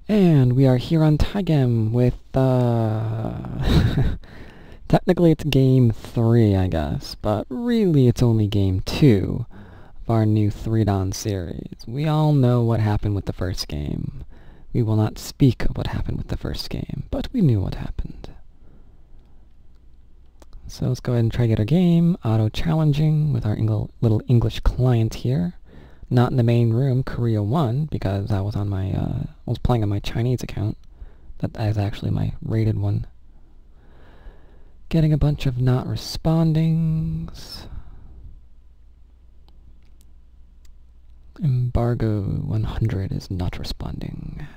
And we are here on Tygem with, technically it's game 3, I guess, but really it's only game 2 of our new 3-dan series. We all know what happened with the first game. We will not speak of what happened with the first game, but we knew what happened. So let's go ahead and try to get our game auto-challenging with our little English client here. Not in the main room, Korea 1, because I was on my, I was playing on my Chinese account. That is actually my rated one. Getting a bunch of not respondings. Embargo 100 is not responding.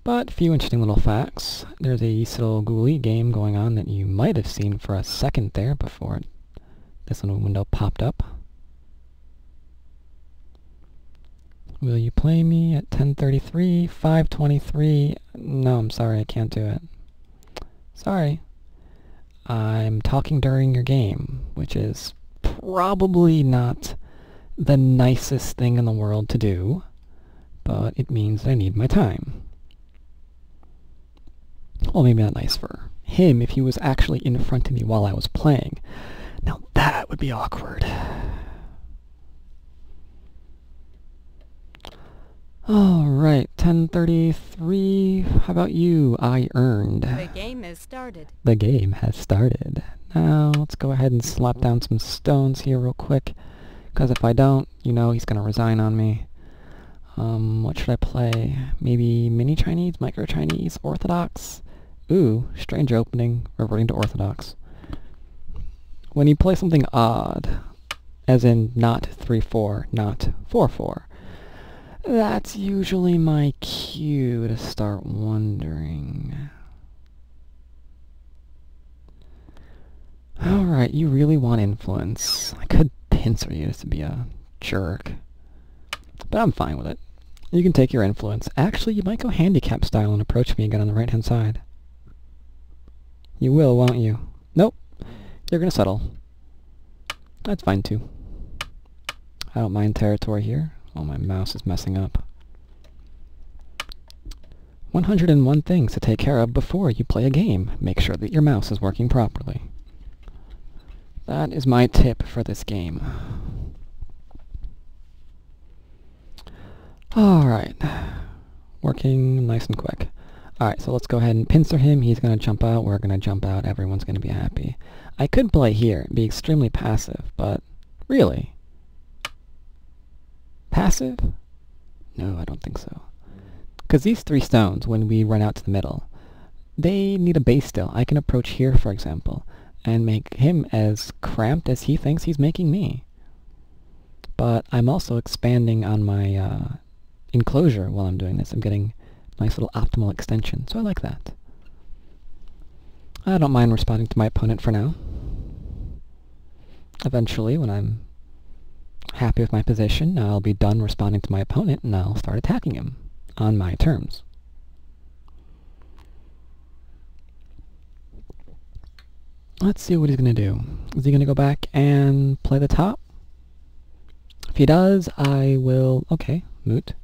But a few interesting little facts. There's a little ghoulie game going on that you might have seen for a second there before this little window popped up. Will you play me at 10:33, 5:23? No, I'm sorry, I can't do it. Sorry. I'm talking during your game, which is probably not the nicest thing in the world to do, but it means that I need my time. Well, maybe not nice for him if he was actually in front of me while I was playing. Now that would be awkward. Alright, 10:33. How about you? I earned. The game has started. The game has started. Now, let's go ahead and slap down some stones here real quick. Because if I don't, you know he's going to resign on me. What should I play? Maybe Mini Chinese, Micro Chinese, Orthodox? Ooh, strange opening, reverting to Orthodox. When you play something odd, as in not 3-4, not 4-4, that's usually my cue to start wondering. Alright, you really want influence. I could pincer you just to be a jerk. But I'm fine with it. You can take your influence. Actually, you might go handicap style and approach me again on the right-hand side. You will, won't you? Nope. You're gonna settle. That's fine, too. I don't mind territory here. Oh, my mouse is messing up. 101 things to take care of before you play a game. Make sure that your mouse is working properly. That is my tip for this game. Alright. Working nice and quick. Alright, so let's go ahead and pincer him. He's going to jump out. We're going to jump out. Everyone's going to be happy. I could play here and be extremely passive, but really? Passive? No, I don't think so. Because these 3 stones, when we run out to the middle, they need a base still. I can approach here, for example, and make him as cramped as he thinks he's making me. But I'm also expanding on my enclosure while I'm doing this. I'm getting a nice little optimal extension, so I like that. I don't mind responding to my opponent for now. Eventually, when I'm happy with my position, I'll be done responding to my opponent, and I'll start attacking him on my terms. Let's see what he's going to do. Is he going to go back and play the top? If he does, I will... Okay, moot.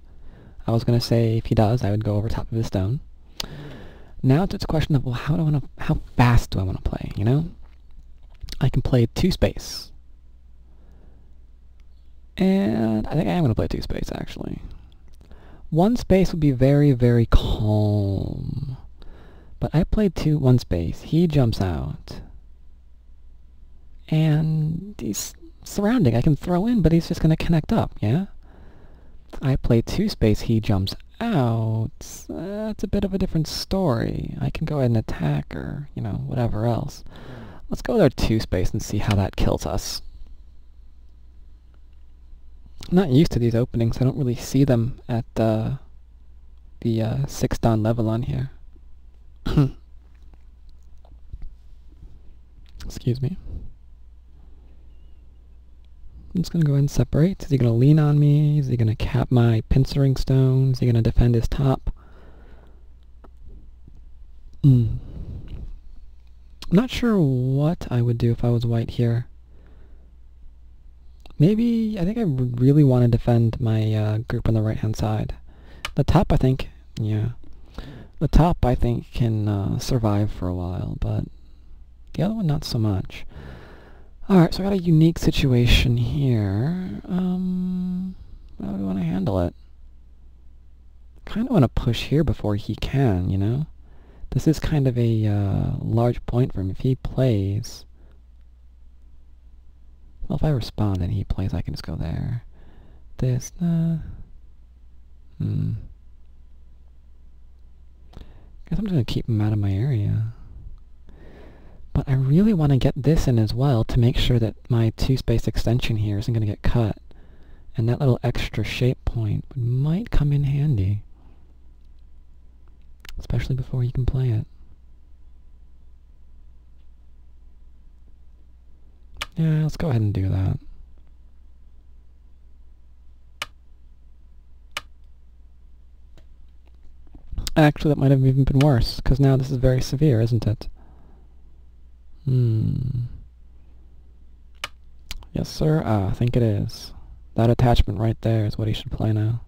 I was going to say if he does, I would go over top of his stone. Now it's a question of, well, how fast do I want to play, you know? I can play 2-space. And I think I am going to play 2-space, actually. 1-space would be very, very calm. But I played 1-space. He jumps out. And he's surrounding. I can throw in, but he's just going to connect up, yeah? I play 2-space. He jumps out. That's a bit of a different story. I can go ahead and attack or, you know, whatever else. Let's go with our 2-space and see how that kills us. I'm not used to these openings. I don't really see them at the 6-dan level on here. Excuse me. I'm just going to go ahead and separate. Is he going to lean on me? Is he going to cap my pincering stone? Is he going to defend his top? I'm not sure what I would do if I was white here. Maybe, I think I really want to defend my group on the right-hand side. The top, I think, yeah. The top, I think, can survive for a while, but the other one, not so much. Alright, so I got a unique situation here. How do I want to handle it? Kind of want to push here before he can, you know? This is kind of a large point for him. If he plays... Well, if I respond and he plays, I can just go there. This, Guess I'm just going to keep him out of my area. But I really want to get this in as well to make sure that my 2-space extension here isn't going to get cut. And that little extra shape point might come in handy. Especially before you can play it. Yeah, let's go ahead and do that. Actually, that might have even been worse, because now this is very severe, isn't it? Yes, sir. I think it is. That attachment right there is what he should play now.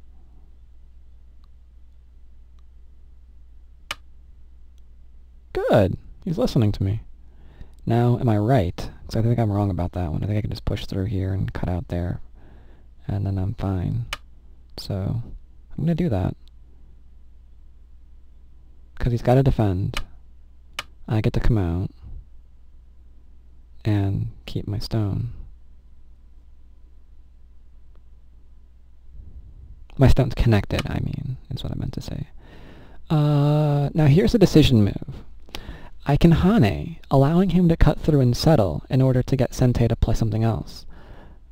Good. He's listening to me. Now, am I right? Because I think I'm wrong about that one. I think I can just push through here and cut out there. And then I'm fine. So, I'm going to do that. Because he's got to defend. I get to come out. And keep my stone. My stone's connected, I mean, is what I meant to say. Now here's a decision move. I can Hane, allowing him to cut through and settle in order to get Sente to play something else.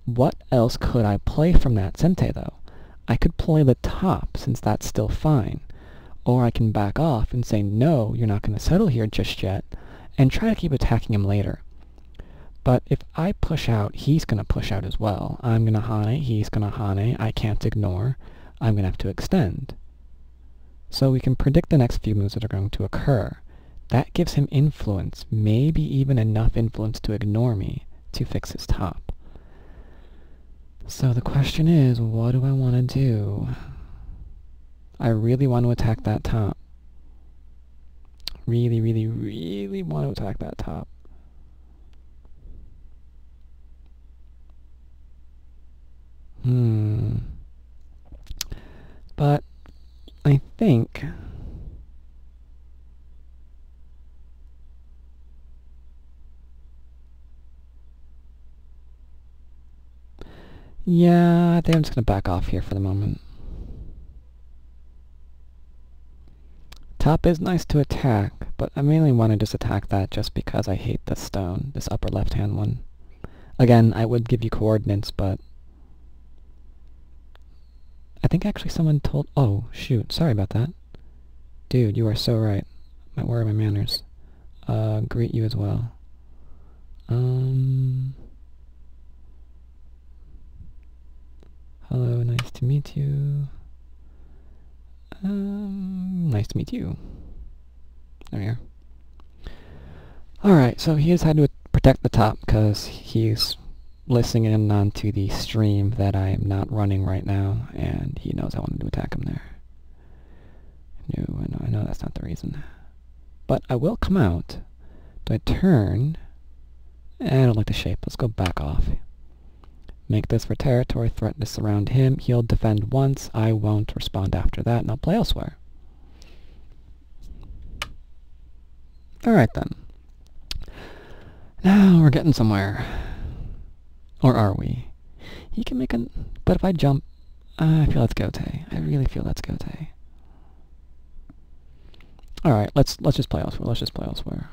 What else could I play from that Sente, though? I could play the top, since that's still fine. Or I can back off and say, no, you're not going to settle here just yet, and try to keep attacking him later. But if I push out, he's going to push out as well. I'm going to Hane, he's going to Hane, I can't ignore. I'm going to have to extend. So we can predict the next few moves that are going to occur. That gives him influence, maybe even enough influence to ignore me, to fix his top. So the question is, what do I want to do? I really want to attack that top. Really, really, really want to attack that top. But I think yeah, I think I'm just going to back off here for the moment. Top is nice to attack, but I mainly want to just attack that just because I hate this stone, this upper left-hand one. Again, I would give you coordinates, but I think actually someone told... Oh, shoot. Sorry about that. Dude, you are so right. Where are my manners? Greet you as well. Hello, nice to meet you. Nice to meet you. There you are. Alright, so he has had to protect the top because he's listening in onto the stream that I am not running right now, and he knows I wanted to attack him there. No, I know that's not the reason. But I will come out. Do I turn? I don't like the shape. Let's go back off. Make this for territory, threaten to surround him. He'll defend once. I won't respond after that, and I'll play elsewhere. Alright then. Now we're getting somewhere. Or are we? He can make a... But if I jump... I feel that's Gote. I really feel that's Gote. Alright, let's just play elsewhere. Let's just play elsewhere.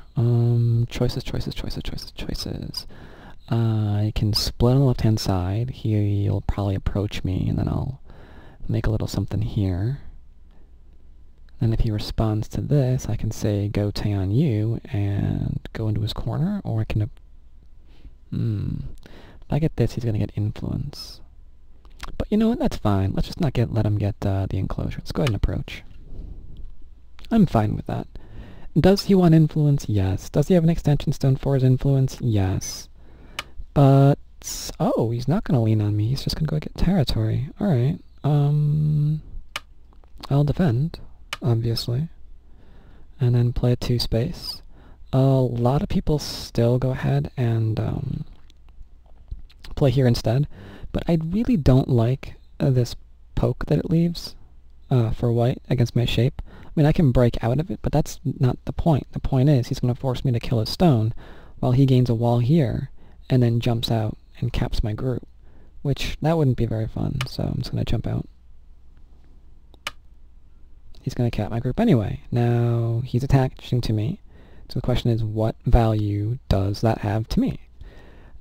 Choices. I can split on the left-hand side. He'll probably approach me, and then I'll make a little something here. Then if he responds to this, I can say, go Tay on you, and go into his corner, or I can... If I get this, he's going to get influence. But you know what? That's fine. Let's just not let him get the enclosure. Let's go ahead and approach. I'm fine with that. Does he want influence? Yes. Does he have an extension stone for his influence? Yes. But Oh, he's not going to lean on me. He's just going to go get territory. Alright. I'll defend, obviously. And then play a 2-space. A lot of people still go ahead and play here instead. But I really don't like this poke that it leaves for white against my shape. I mean, I can break out of it, but that's not the point. The point is he's going to force me to kill a stone while he gains a wall here and then jumps out and caps my group, which that wouldn't be very fun, so I'm just going to jump out. He's going to cap my group anyway. Now, he's attaching to me, so the question is, what value does that have to me?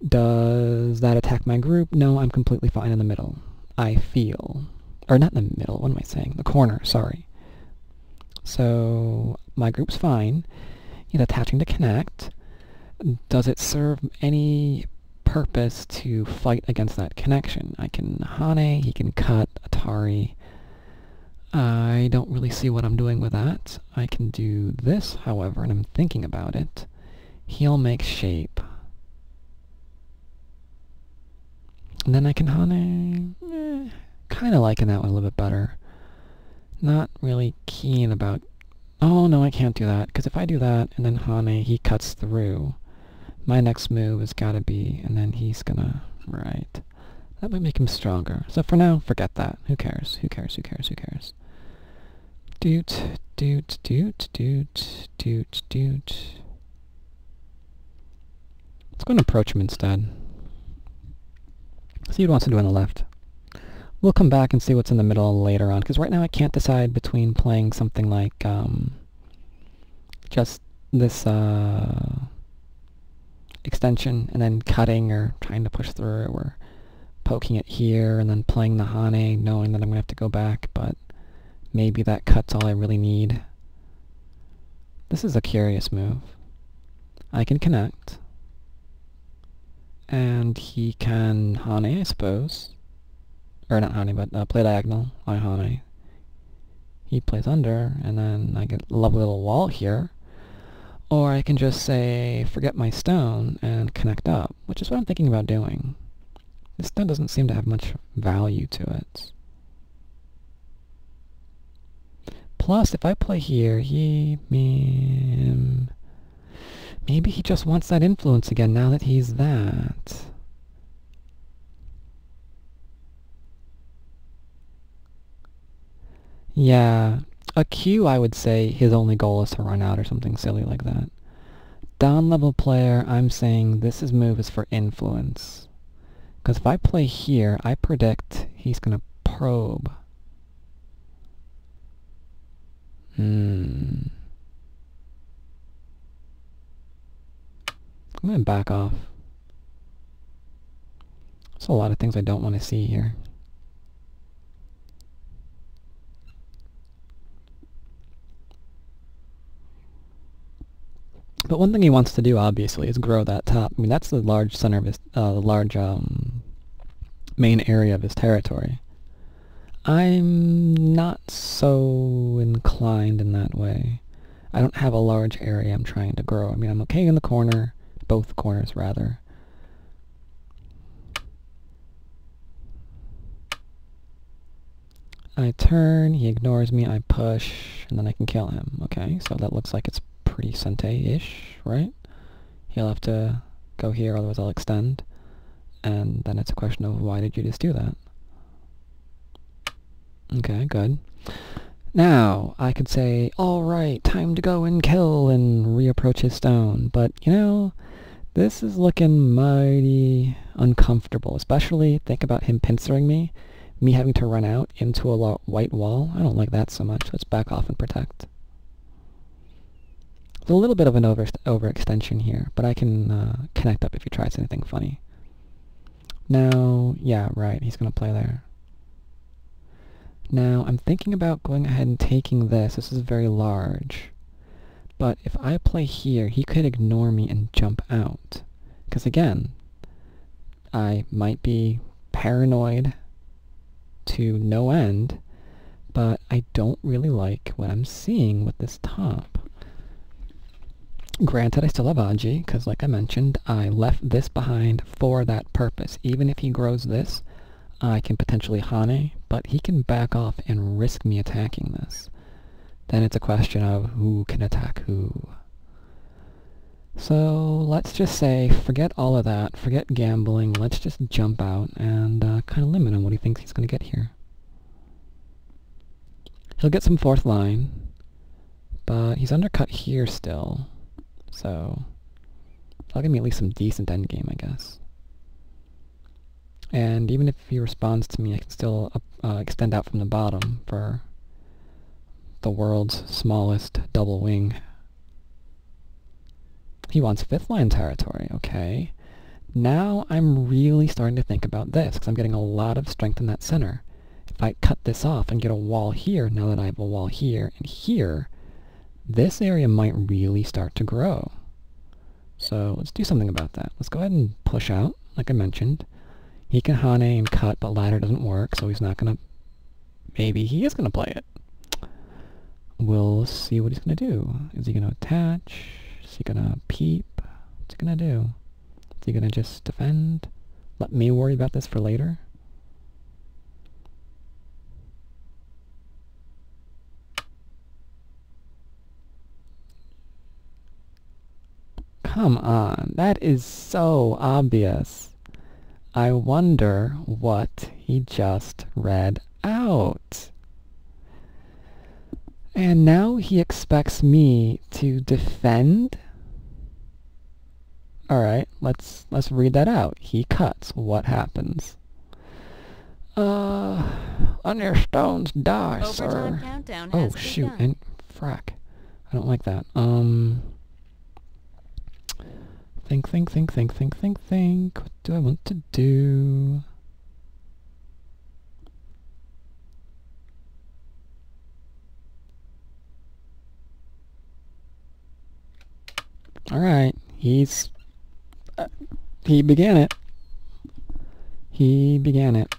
Does that attack my group? No, I'm completely fine in the middle. I feel. Or not in the middle, what am I saying? The corner, sorry. So, my group's fine. He's attaching to connect. Does it serve any purpose to fight against that connection? I can Hane, he can cut, Atari. I don't really see what I'm doing with that. I can do this, however, and I'm thinking about it. He'll make shape. And then I can Hane. Kind of liking that one a little bit better. Not really keen about... Oh, no, I can't do that, because if I do that, and then Hane, he cuts through, my next move has got to be, and then he's gonna... Right. That might make him stronger. So for now, forget that. Who cares? Who cares? Who cares? Who cares? Doot, doot, doot, doot, doot, doot. Let's go and approach him instead. See what he wants to do on the left. We'll come back and see what's in the middle later on, because right now I can't decide between playing something like, just this, extension, and then cutting, or trying to push through it, or poking it here, and then playing the Hane, knowing that I'm going to have to go back, but maybe that cuts all I really need. This is a curious move. I can connect, and he can Hane, I suppose. Or not Hane, but play diagonal. I Hane. He plays under, and then I get a lovely little wall here. Or I can just say, forget my stone, and connect up, which is what I'm thinking about doing. This stone doesn't seem to have much value to it. Plus, if I play here, maybe he just wants that influence again now that he's that. Yeah, a Q, I would say his only goal is to run out or something silly like that. Down level player, I'm saying this move is for influence. Because if I play here, I predict he's going to probe. I'm going to back off. There's a lot of things I don't want to see here. But one thing he wants to do, obviously, is grow that top. I mean, that's the large center of his, main area of his territory. I'm not so inclined in that way. I don't have a large area I'm trying to grow. I mean, I'm okay in the corner, both corners, rather. I turn, he ignores me, I push, and then I can kill him. Okay, so that looks like it's pretty Sente-ish, right? He'll have to go here, otherwise I'll extend. And then it's a question of, why did you just do that? Okay, good. Now, I could say, alright, time to go and kill and reapproach his stone. But, you know, this is looking mighty uncomfortable. Especially, think about him pincering me having to run out into a white wall. I don't like that so much. Let's back off and protect. There's a little bit of an overextension here, but I can connect up if he tries anything funny. Now, yeah, right, he's going to play there. Now, I'm thinking about going ahead and taking this. This is very large. But if I play here, he could ignore me and jump out. Because again, I might be paranoid to no end, but I don't really like what I'm seeing with this top. Granted, I still have Aji, because like I mentioned, I left this behind for that purpose. Even if he grows this, I can potentially Hane, but he can back off and risk me attacking this. Then it's a question of who can attack who. So let's just say, forget all of that, forget gambling, let's just jump out and kind of limit on what he thinks he's going to get here. He'll get some fourth line, but he's undercut here still, so that'll give me at least some decent endgame, I guess. And even if he responds to me, I can still extend out from the bottom for the world's smallest double wing. He wants fifth line territory, okay. Now I'm really starting to think about this, because I'm getting a lot of strength in that center. If I cut this off and get a wall here, now that I have a wall here and here, this area might really start to grow. So let's do something about that. Let's go ahead and push out, like I mentioned. He can Hane and cut, but ladder doesn't work, so he's not going to... Maybe he is going to play it. We'll see what he's going to do. Is he going to attach? Is he going to peep? What's he going to do? Is he going to just defend? Let me worry about this for later? Come on, that is so obvious. I wonder what he just read out. And now he expects me to defend? Alright, let's read that out. He cuts. What happens? On your stones die, sir. Countdown Oh, has shoot, begun. and frack. I don't like that. Think. What do I want to do? Alright, he began it. He began it.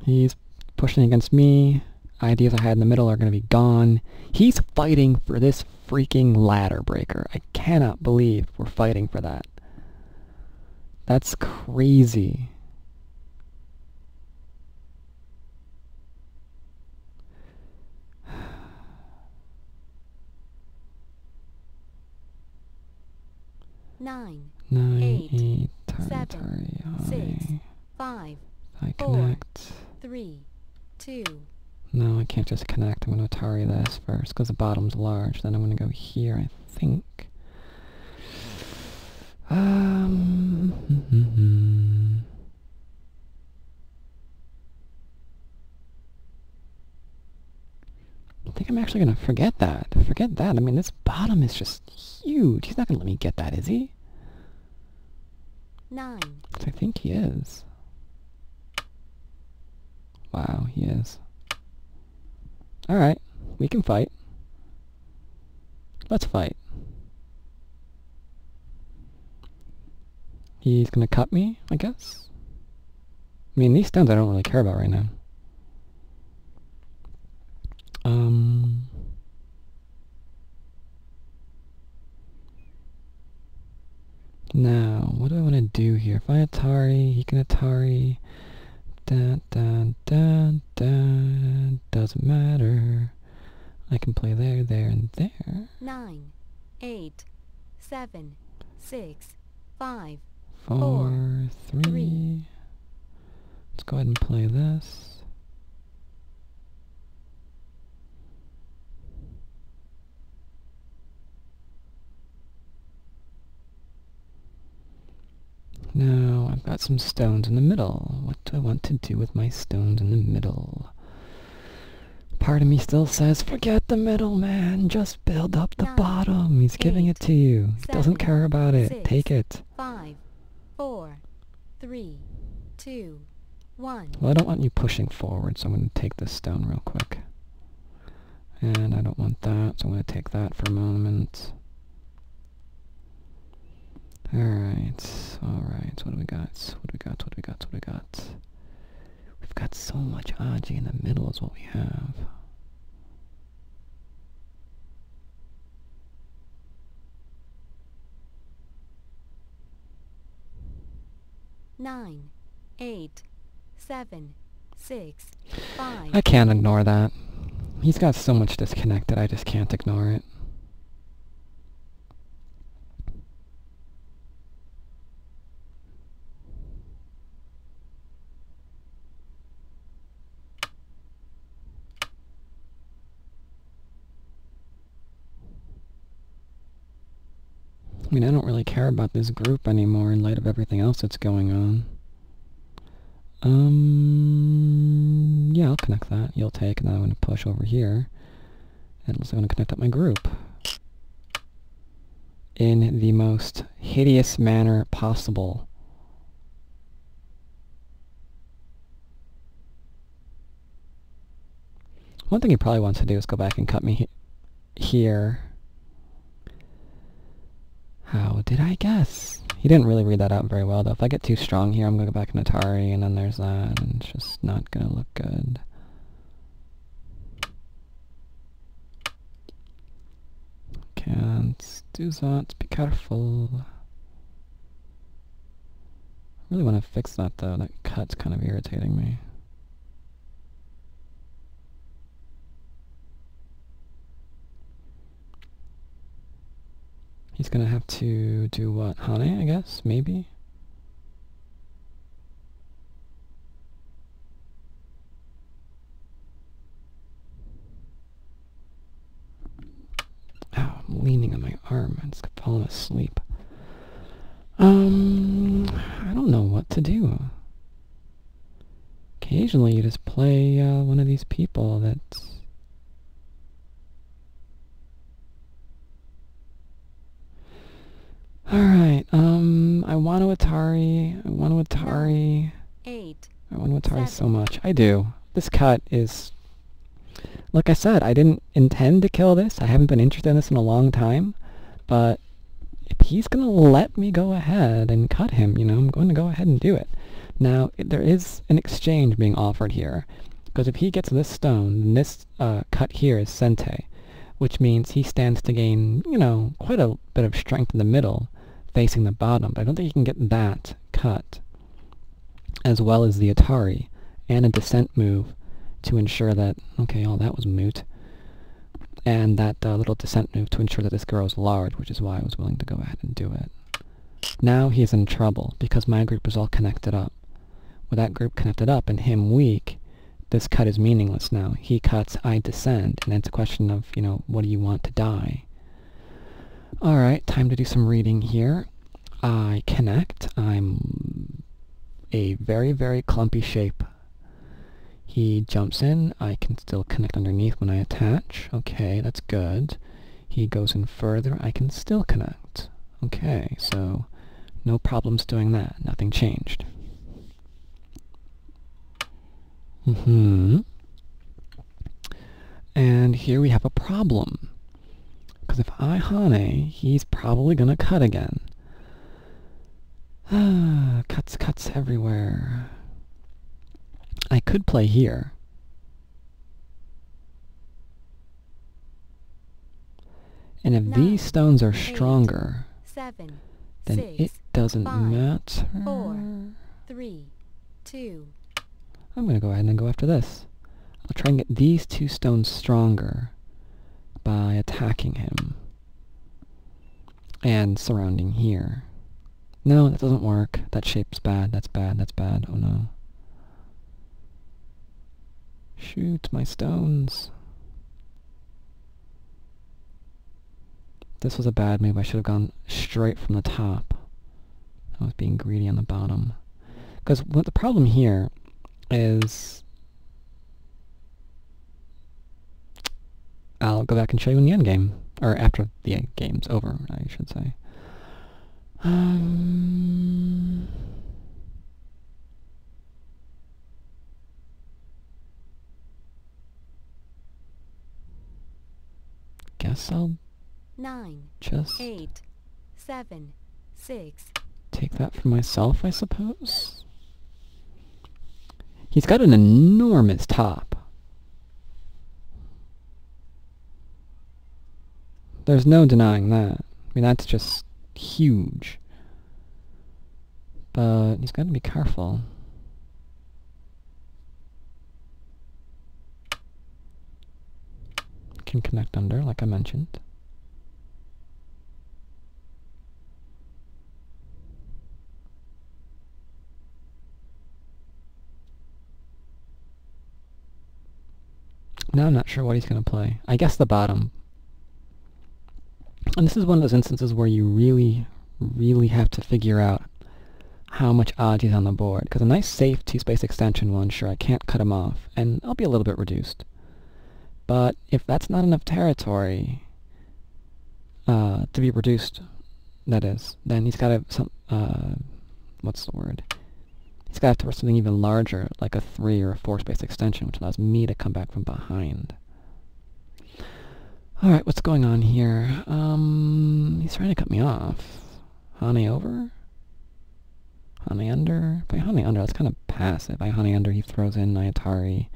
He's pushing against me. Ideas I had in the middle are going to be gone. He's fighting for this freaking ladder breaker. I cannot believe we're fighting for that. That's crazy. Nine, 9, Eight, 8, 7, 6, 5, I 4, connect. 3, 2. No, I can't just connect. I'm going to Atari this first, because the bottom's large. Then I'm going to go here, I think. I think I'm actually going to forget that. Forget that. I mean, this bottom is just huge. He's not going to let me get that, is he? 9, I think he is. Wow, he is. Alright, we can fight. Let's fight. He's gonna cut me, I guess? I mean, these stones I don't really care about right now. Now, what do I want to do here? If I Atari, he can Atari. Dun, dun, dun, dun. Doesn't matter. I can play there, there, and there. 9, 8, 7, 6, 5, 4, 3. 3. Let's go ahead and play this. Now, I've got some stones in the middle. What do I want to do with my stones in the middle? Part of me still says, forget the middle, man. Just build up the 9, bottom. He's giving it to you. He doesn't 7, care about it. 6, Take it. 5, 4, 3, 2, 1. Well, I don't want you pushing forward, so I'm going to take this stone real quick. And I don't want that, so I'm going to take that for a moment. Alright, so what do we got? What do we got? We've got so much Aji in the middle is what we have. 9, 8, 7, 6, 5. I can't ignore that. He's got so much disconnected, I just can't ignore it. I mean, I don't really care about this group anymore in light of everything else that's going on. Yeah, I'll connect that. You'll take, and then I'm going to push over here. And also going to connect up my group. In the most hideous manner possible. One thing he probably wants to do is go back and cut me here. How did I guess? He didn't really read that out very well, though. If I get too strong here, I'm going to go back in Atari, and then there's that, and it's just not going to look good. Can't do that. Be careful. I really want to fix that, though. That cut's kind of irritating me. He's gonna have to do what? Hane, I guess? Maybe? Ow, I'm leaning on my arm. I'm just falling asleep. I don't know what to do. Occasionally you just play one of these people that's... Alright, I want to Atari. I want to Atari. 8. I want to Atari so much. I do. This cut is... Like I said, I didn't intend to kill this. I haven't been interested in this in a long time. But if he's going to let me go ahead and cut him, you know, I'm going to go ahead and do it. Now, there is an exchange being offered here. Because if he gets this stone, then this cut here is Sente. Which means he stands to gain, you know, quite a bit of strength in the middle, facing the bottom. But I don't think he can get that cut, as well as the Atari, and a descent move to ensure that, okay, all that was moot, and that little descent move to ensure that this grows large, which is why I was willing to go ahead and do it. Now he's in trouble, because my group is all connected up. With that group connected up and him weak, this cut is meaningless now. He cuts, I descend, and it's a question of, you know, what do you want to die? Alright, time to do some reading here. I connect. I'm a very, very clumpy shape. He jumps in. I can still connect underneath when I attach. Okay, that's good. He goes in further. I can still connect. Okay, so no problems doing that. Nothing changed. And here we have a problem. Because if I Hane, he's probably going to cut again. Cuts everywhere. I could play here. And if 9, these stones are 8, stronger, 7, then 6, it doesn't 5, matter. 4, 3, 2. I'm going to go ahead and go after this. I'll try and get these two stones stronger by attacking him and surrounding here. No, that doesn't work. That shape's bad. That's bad. That's bad. Oh no. Shoot, my stones. This was a bad move. I should have gone straight from the top. I was being greedy on the bottom. Because what the problem here is... I'll go back and show you in the end game. Or after the game's over, I should say. Guess I'll 9, just 8, 7, 6. take that for myself, I suppose. He's got an enormous top. There's no denying that. I mean, that's just huge. But he's got to be careful. Can connect under, like I mentioned. Now I'm not sure what he's going to play. I guess the bottom. And this is one of those instances where you really, really have to figure out how much odds he's on the board. Because a nice safe two-space extension one, sure, I can't cut him off, and I'll be a little bit reduced. But if that's not enough territory to be reduced, that is, then he's got to what's the word? He's got to have to something even larger, like a 3 or a 4-space extension, which allows me to come back from behind. Alright, what's going on here? He's trying to cut me off. Honey over? Honey under? If I honey under, that's kind of passive. I honey under, he throws in my Atari.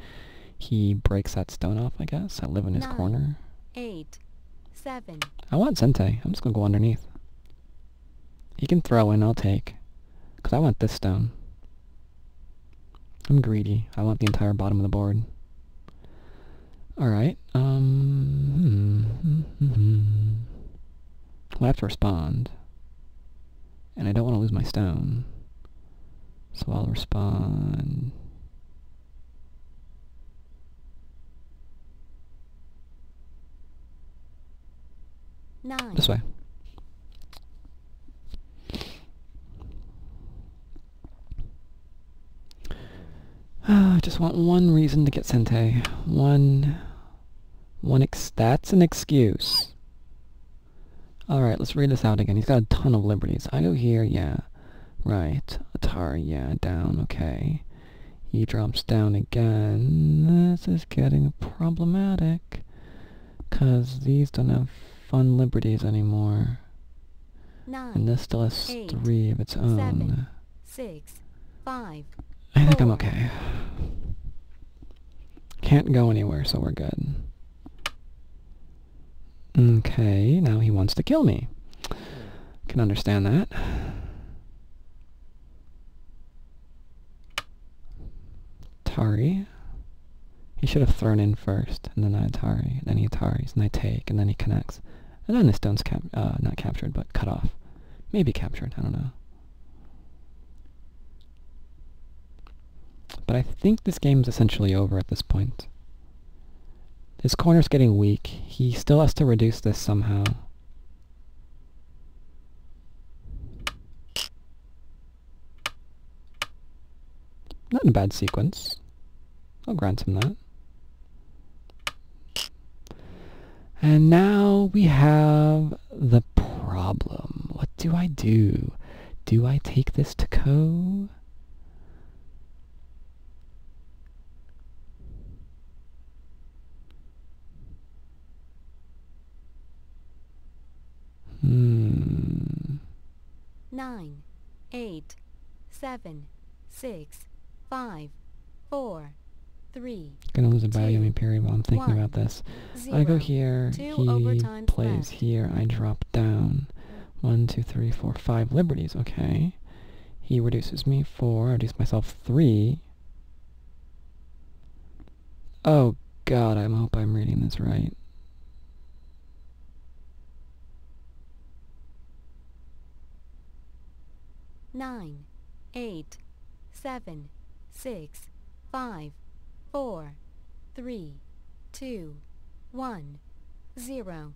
He breaks that stone off, I guess. I live in his 9, corner. 8, 7. I want Sente. I'm just going to go underneath. He can throw in, I'll take. Because I want this stone. I'm greedy. I want the entire bottom of the board. Alright, I'll have to respond. And I don't want to lose my stone. So I'll respond. This way. I just want one reason to get Sente. That's an excuse. Alright, let's read this out again. He's got a ton of liberties. I go here, yeah. Right. Atari, yeah, down, okay. He drops down again. This is getting problematic. 'Cause these don't have fun liberties anymore. 9, and this still has 8, 3 of its own. 7, 6, 5. I think I'm 4. okay. Can't go anywhere, so we're good. Okay, now he wants to kill me. Can understand that. Atari. He should have thrown in first, and then I Atari, then he Ataris, and I take, and then he connects. And then the stone's not captured, but cut off. Maybe captured, I don't know. But I think this game's essentially over at this point. His corner's getting weak. He still has to reduce this somehow. Not in a bad sequence. I'll grant him that. And now we have the problem. What do I do? Do I take this to Ko? Hmm. 9, 8, 7, 6, 5, 4, 3. Gonna lose a value 2, me period while I'm thinking 1, about this. 0. I go here, 2 he overtimes plays left. here, I drop down. 1, 2, 3, 4, 5 liberties, okay. He reduces me 4, I reduce myself 3. Oh god, I hope I'm reading this right. Nine, 8, 7, 6, 5, 4, 3, 2, 1, 0.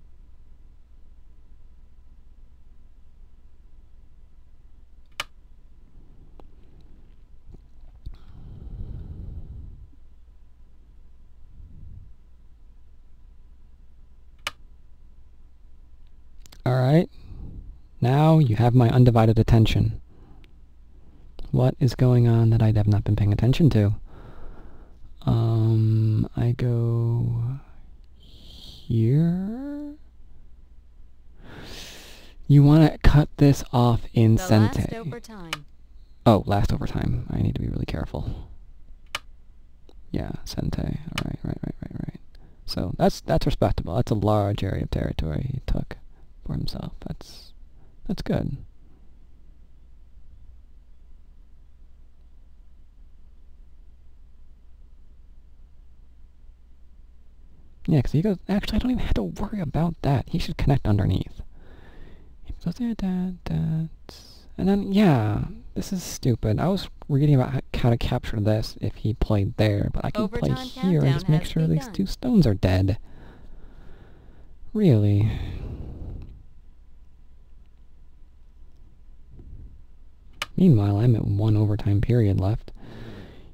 Alright. Now you have my undivided attention. What is going on that I have not been paying attention to? I go here. You want to cut this off in Sente. Last overtime. Oh, last overtime. I need to be really careful. Yeah, Sente. Alright, right. So that's respectable. That's a large area of territory he took for himself. That's good. Yeah, because he goes, actually, I don't even have to worry about that. He should connect underneath. He goes there, and then, yeah, this is stupid. I was reading about how to capture this if he played there, but I can play Overtime here and just countdown make has sure these begun. 2 stones are dead. Really? Meanwhile, I'm at 1 overtime period left.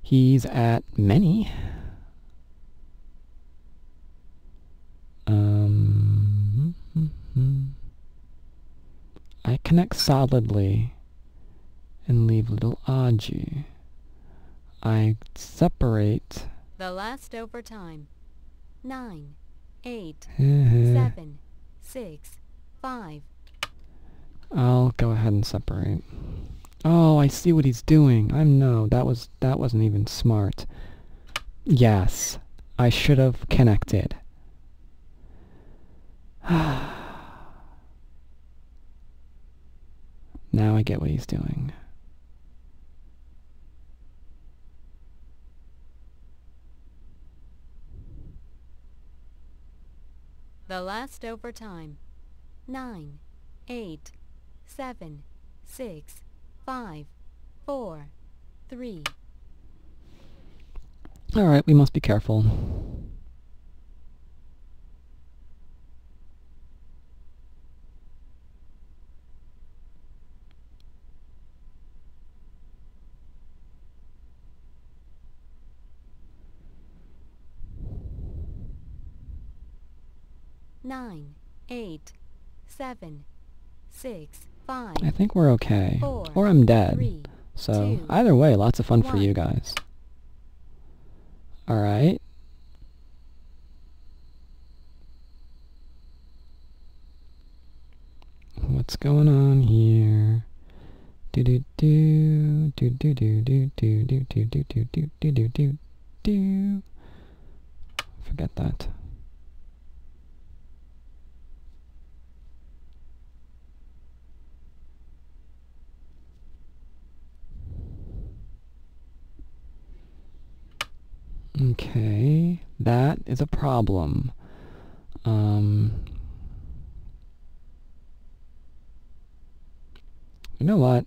He's at many. I connect solidly and leave little Aji. I separate. The last overtime. 9, 8, I'll 7, 6, 5. go ahead and separate. Oh, I see what he's doing. That wasn't even smart. Yes, I should have connected. Now I get what he's doing. The last overtime. 9, 8, 7, 6, 5, 4, 3. Alright, we must be careful. Nine, 8, 7, 6, 5. I think we're okay. 4, Or I'm dead. 3, So, 2, either way, lots of fun for 1. you guys. Alright. What's going on here? Do do do do do do do do do do do do do do do do do. Forget that. Okay, that is a problem. You know what?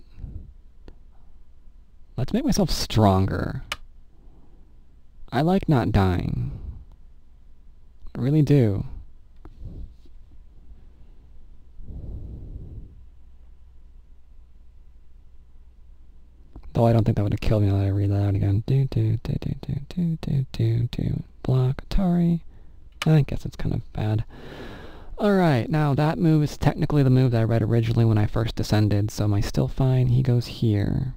Let's make myself stronger. I like not dying. I really do. Though I don't think that would have killed me now that I read that out again. Do do do do do do do do do. Block Atari. I guess it's kind of bad. Alright, now that move is technically the move that I read originally when I first descended, so am I still fine? He goes here.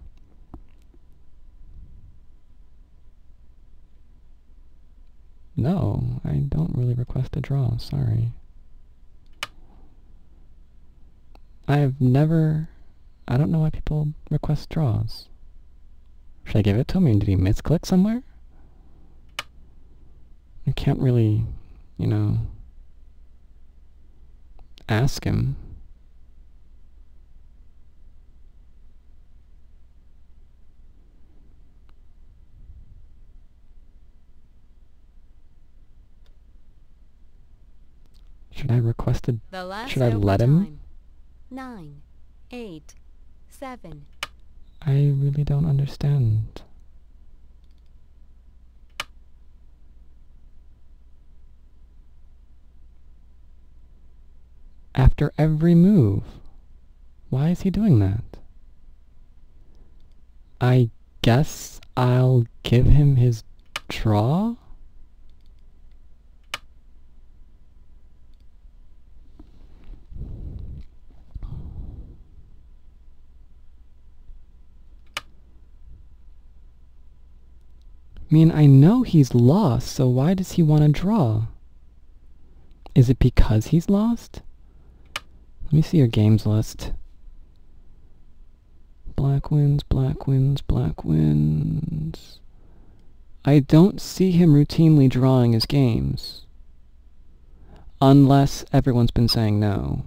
No, I don't really request a draw, sorry. I don't know why people request draws. Should I give it to him? I mean, did he misclick somewhere? I can't really, you know, ask him. Should I request a... The last Should I let him? overtime. 9, 8, 7. I really don't understand. After every move. Why is he doing that? I guess I'll give him his draw? I mean, I know he's lost, so why does he want to draw? Is it because he's lost? Let me see your games list. Black wins, black wins, black wins. I don't see him routinely drawing his games. Unless everyone's been saying no,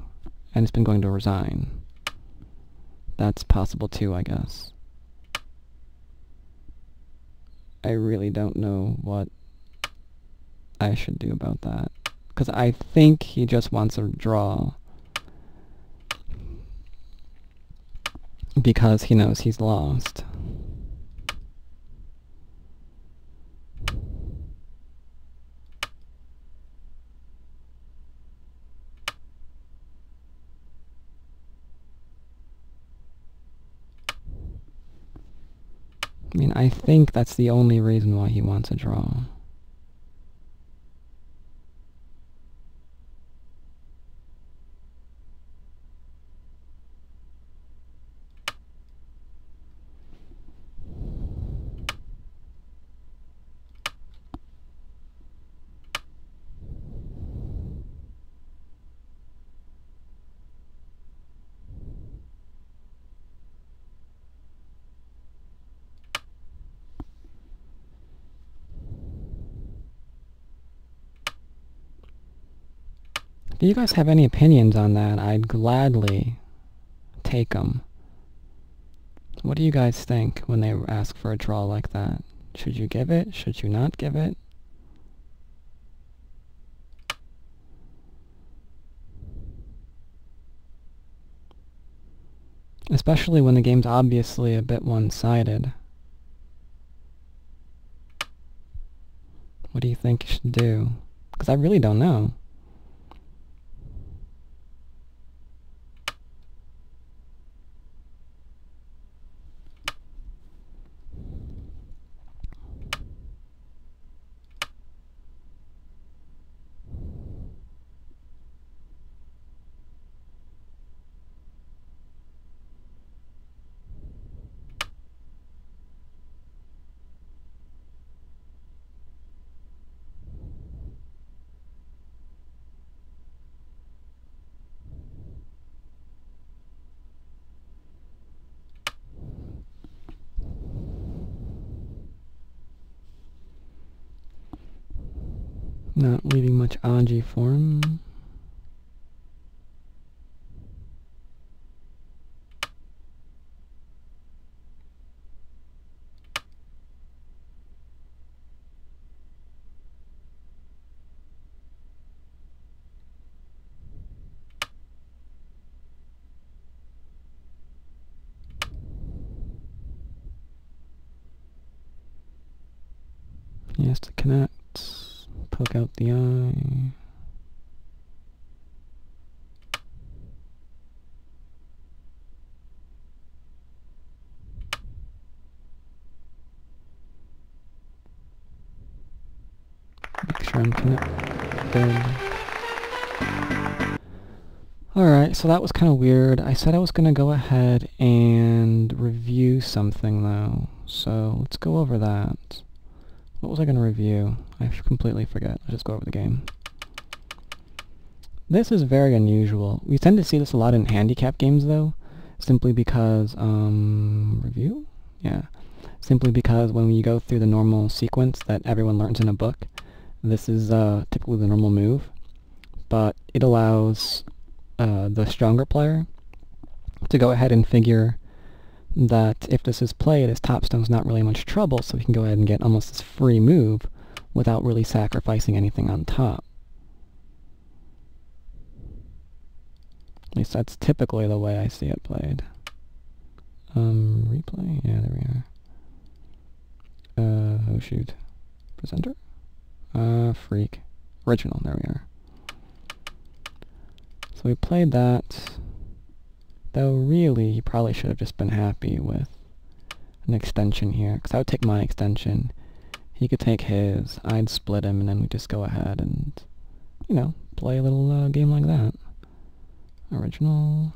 and it's been going to resign. That's possible too, I guess. I really don't know what I should do about that. because I think he just wants a draw. Because he knows he's lost. I mean, I think that's the only reason why he wants a draw. If you guys have any opinions on that, I'd gladly take them. What do you guys think when they ask for a draw like that? Should you give it? Should you not give it? Especially when the game's obviously a bit one-sided. What do you think you should do? Because I really don't know. Not leaving much Aji for him. He has to connect. Poke out the eye. Make sure I'm connected. Alright, so that was kind of weird. I said I was going to go ahead and review something though. So let's go over that. What was I going to review? I completely forget. Let's just go over the game. This is very unusual. We tend to see this a lot in handicap games though, simply because, review? Yeah. Simply because when you go through the normal sequence that everyone learns in a book, this is typically the normal move, but it allows the stronger player to go ahead and figure that if this is played, his top stone's not really much trouble, so he can go ahead and get almost this free move without really sacrificing anything on top. At least that's typically the way I see it played. Replay? Yeah, there we are. Oh shoot. Presenter? Freak. Original, there we are. So we played that. Though really, he probably should have just been happy with an extension here, because I would take my extension, he could take his, I'd split him, and then we just go ahead and, you know, play a little game like that. Original.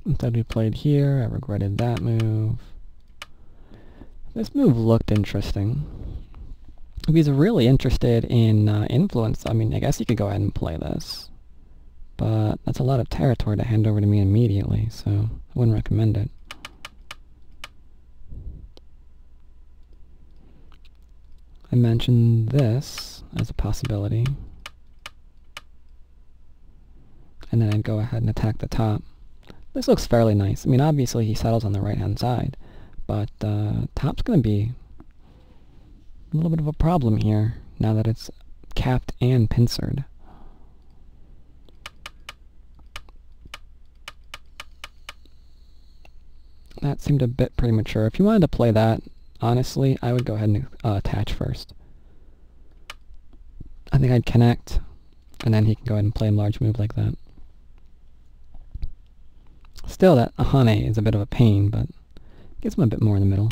Instead we played here, I regretted that move. This move looked interesting. If he's really interested in influence, I mean, I guess he could go ahead and play this. But that's a lot of territory to hand over to me immediately, so I wouldn't recommend it. I mentioned this as a possibility. And then I'd go ahead and attack the top. This looks fairly nice. I mean, obviously he settles on the right-hand side, but top's going to be a little bit of a problem here, now that it's capped and pincered. That seemed a bit premature. If you wanted to play that, honestly, I would go ahead and attach first. I think I'd connect, and then he can go ahead and play a large move like that. Still, that Ahane is a bit of a pain, but gives him a bit more in the middle.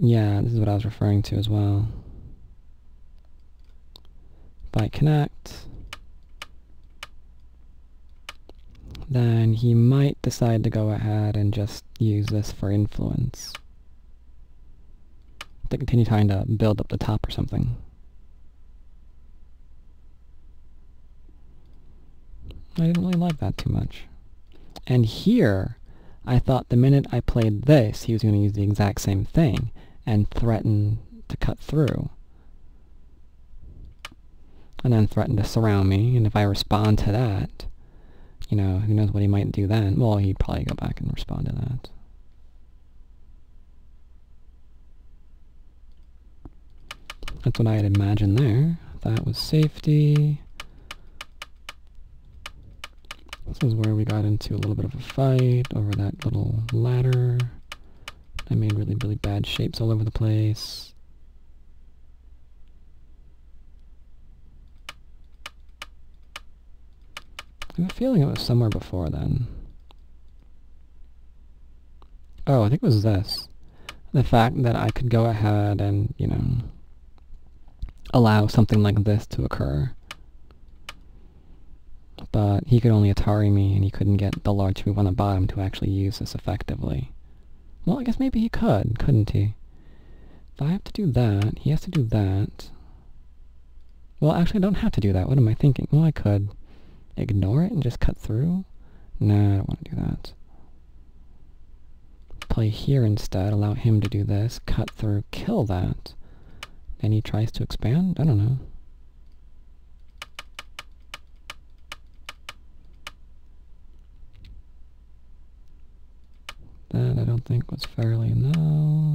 Yeah, this is what I was referring to as well. If I connect, then he might decide to go ahead and just use this for influence. To continue trying to build up the top or something. I didn't really like that too much. And here, I thought the minute I played this, he was going to use the exact same thing and threaten to cut through. And then threaten to surround me, and if I respond to that, you know, who knows what he might do then. Well, he'd probably go back and respond to that. That's what I had imagined there. That was safety. This is where we got into a little bit of a fight over that little ladder. I made really, really bad shapes all over the place. I have a feeling it was somewhere before then. Oh, I think it was this. The fact that I could go ahead and, you know, allow something like this to occur. But he could only Atari me, and he couldn't get the large move on the bottom to actually use this effectively. Well, I guess maybe he could, couldn't he? If I have to do that, he has to do that. Well, actually, I don't have to do that. What am I thinking? Well, I could ignore it and just cut through. No, I don't want to do that. Play here instead, allow him to do this, cut through, kill that. And he tries to expand? I don't know. That I don't think was fairly... No.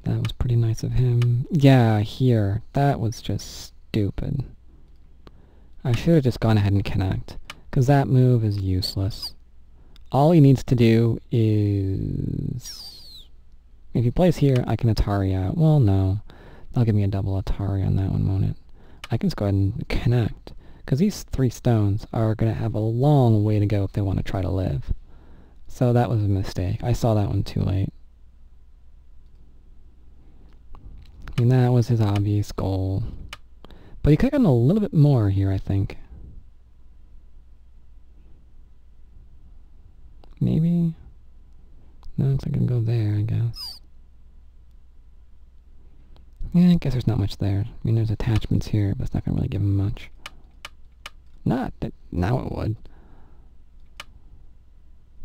That was pretty nice of him. Yeah, here. That was just stupid. I should have just gone ahead and connect, because that move is useless. All he needs to do is... If he plays here, I can Atari out. Well, no. They'll give me a double Atari on that one, won't it? I can just go ahead and connect, because these 3 stones are going to have a long way to go if they want to try to live. So that was a mistake. I saw that one too late. I mean, that was his obvious goal. But he could have gotten a little bit more here, I think. Maybe? No, it's not going to go there, I guess. Yeah, I guess there's not much there. I mean, there's attachments here, but it's not going to really give him much. Not that... Now it would.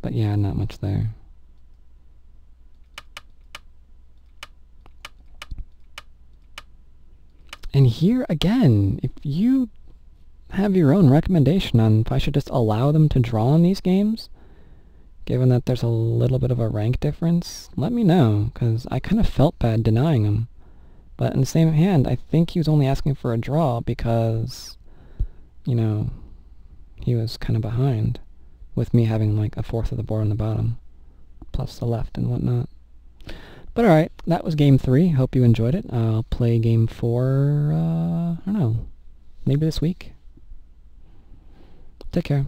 But yeah, not much there. And here, again, if you have your own recommendation on if I should just allow them to draw in these games, given that there's a little bit of a rank difference, let me know, because I kind of felt bad denying him. But in the same hand, I think he was only asking for a draw because, you know, he was kind of behind, with me having like a fourth of the board on the bottom, plus the left and whatnot. But alright, that was game 3. Hope you enjoyed it. I'll play game 4, I don't know, maybe this week. Take care.